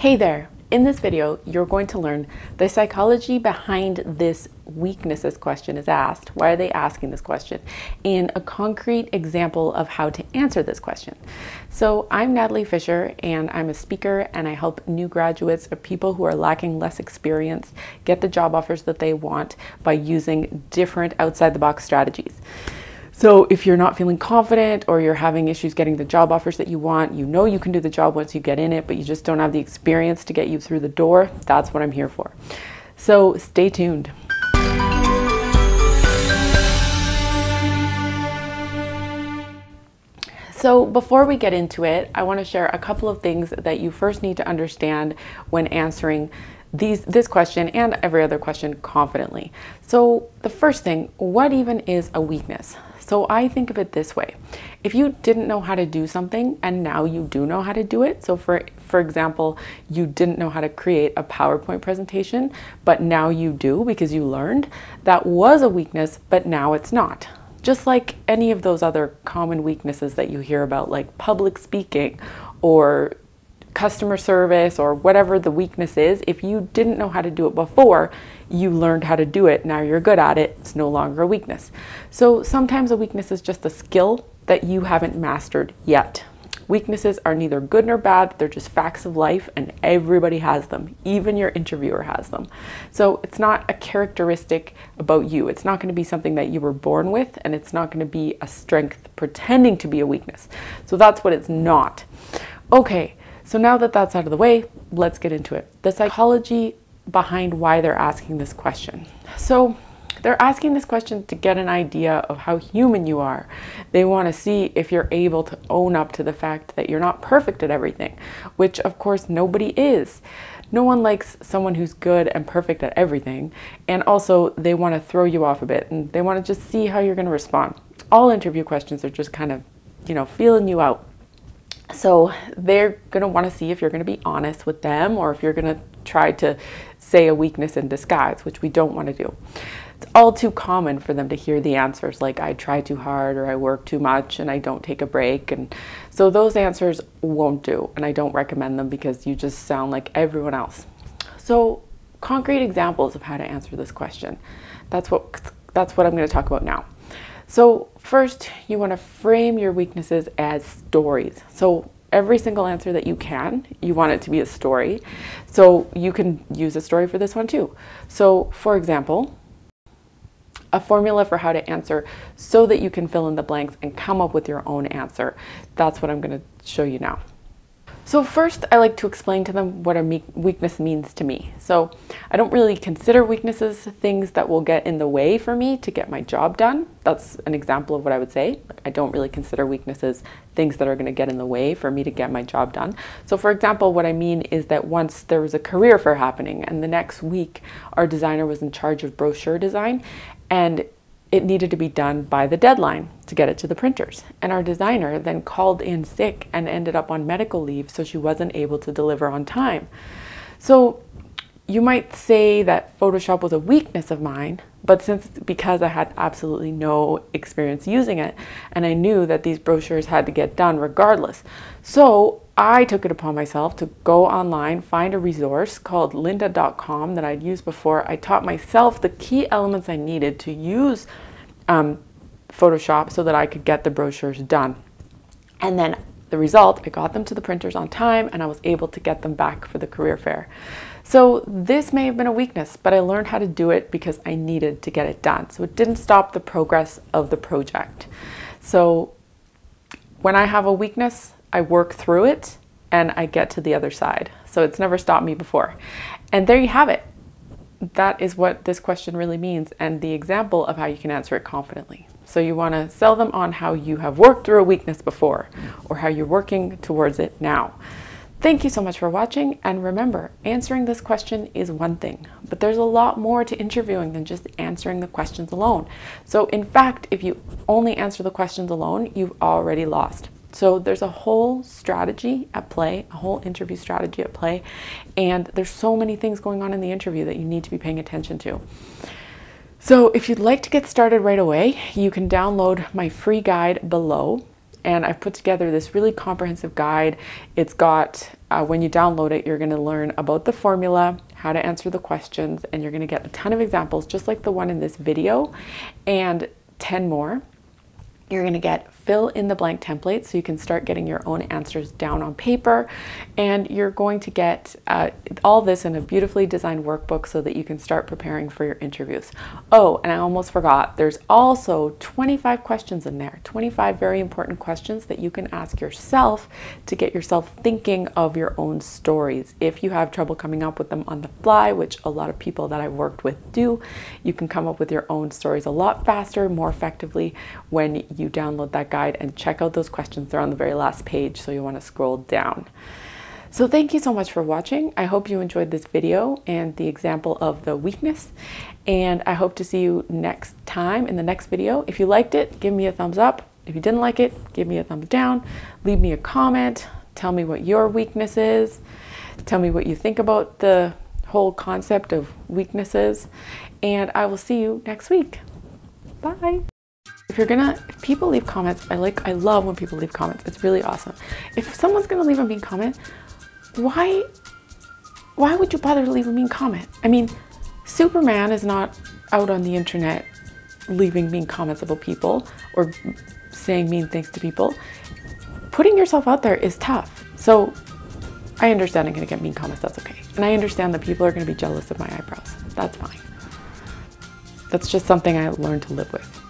Hey there! In this video, you're going to learn the psychology behind this weaknesses question is asked. Why are they asking this question? And a concrete example of how to answer this question. So I'm Natalie Fisher and I'm a speaker and I help new graduates or people who are lacking less experience get the job offers that they want by using different outside the box strategies. So if you're not feeling confident or you're having issues getting the job offers that you want, you know you can do the job once you get in it, but you just don't have the experience to get you through the door, that's what I'm here for. So stay tuned. So before we get into it, I want to share a couple of things that you first need to understand when answering this question and every other question confidently. So the first thing, what even is a weakness? So I think of it this way. If you didn't know how to do something and now you do know how to do it, so for example, you didn't know how to create a PowerPoint presentation, but now you do because you learned, that was a weakness, but now it's not. Just like any of those other common weaknesses that you hear about, like public speaking or customer service or whatever the weakness is, if you didn't know how to do it before, you learned how to do it, now you're good at it, it's no longer a weakness. So sometimes a weakness is just a skill that you haven't mastered yet. Weaknesses are neither good nor bad, they're just facts of life and everybody has them, even your interviewer has them. So it's not a characteristic about you, it's not going to be something that you were born with, and it's not going to be a strength pretending to be a weakness. So that's what it's not. Okay. So now that that's out of the way, let's get into it. The psychology behind why they're asking this question. So they're asking this question to get an idea of how human you are. They want to see if you're able to own up to the fact that you're not perfect at everything, which of course nobody is. No one likes someone who's good and perfect at everything. And also they want to throw you off a bit and they want to just see how you're going to respond. All interview questions are just kind of, feeling you out. So they're going to want to see if you're going to be honest with them or if you're going to try to say a weakness in disguise, which we don't want to do. It's all too common for them to hear the answers like I try too hard or I work too much and I don't take a break. And so those answers won't do, and I don't recommend them because you just sound like everyone else. So concrete examples of how to answer this question. That's what I'm going to talk about now. So first, you want to frame your weaknesses as stories. So every single answer that you want it to be a story. So you can use a story for this one too. So for example, a formula for how to answer so that you can fill in the blanks and come up with your own answer. That's what I'm going to show you now. So first, I like to explain to them what a weakness means to me. So I don't really consider weaknesses things that will get in the way for me to get my job done. That's an example of what I would say. I don't really consider weaknesses things that are going to get in the way for me to get my job done. So for example, what I mean is that once there was a career fair happening and the next week our designer was in charge of brochure design and it needed to be done by the deadline to get it to the printers. And our designer then called in sick and ended up on medical leave, so she wasn't able to deliver on time. So you might say that Photoshop was a weakness of mine, but because I had absolutely no experience using it, and I knew that these brochures had to get done regardless. So I took it upon myself to go online, find a resource called lynda.com that I'd used before. I taught myself the key elements I needed to use Photoshop so that I could get the brochures done. And then the result, I got them to the printers on time and I was able to get them back for the career fair. So this may have been a weakness, but I learned how to do it because I needed to get it done. So it didn't stop the progress of the project. So when I have a weakness, I work through it and I get to the other side. So it's never stopped me before. And there you have it. That is what this question really means and the example of how you can answer it confidently. So you want to sell them on how you have worked through a weakness before or how you're working towards it now. Thank you so much for watching, and remember, answering this question is one thing, but there's a lot more to interviewing than just answering the questions alone. So in fact, if you only answer the questions alone, you've already lost. So there's a whole strategy at play, a whole interview strategy at play, and there's so many things going on in the interview that you need to be paying attention to. So if you'd like to get started right away, you can download my free guide below. And I've put together this really comprehensive guide. It's got when you download it, you're going to learn about the formula, how to answer the questions, and you're going to get a ton of examples just like the one in this video and 10 more. You're going to get fill in the blank templates so you can start getting your own answers down on paper, and you're going to get all this in a beautifully designed workbook so that you can start preparing for your interviews. Oh, and I almost forgot, there's also 25 questions in there, 25 very important questions that you can ask yourself to get yourself thinking of your own stories. If you have trouble coming up with them on the fly, which a lot of people that I've worked with do, you can come up with your own stories a lot faster, more effectively when you download that guide and check out those questions. They're on the very last page, so you want to scroll down. So thank you so much for watching. I hope you enjoyed this video and the example of the weakness, and I hope to see you next time in the next video. If you liked it, give me a thumbs up. If you didn't like it, give me a thumbs down. Leave me a comment. Tell me what your weakness is. Tell me what you think about the whole concept of weaknesses, and I will see you next week. Bye. If people leave comments, I love when people leave comments. It's really awesome. If someone's gonna leave a mean comment, why would you bother to leave a mean comment? I mean, Superman is not out on the internet leaving mean comments about people or saying mean things to people. Putting yourself out there is tough. So I understand I'm gonna get mean comments, that's okay. And I understand that people are gonna be jealous of my eyebrows. That's fine. That's just something I learned to live with.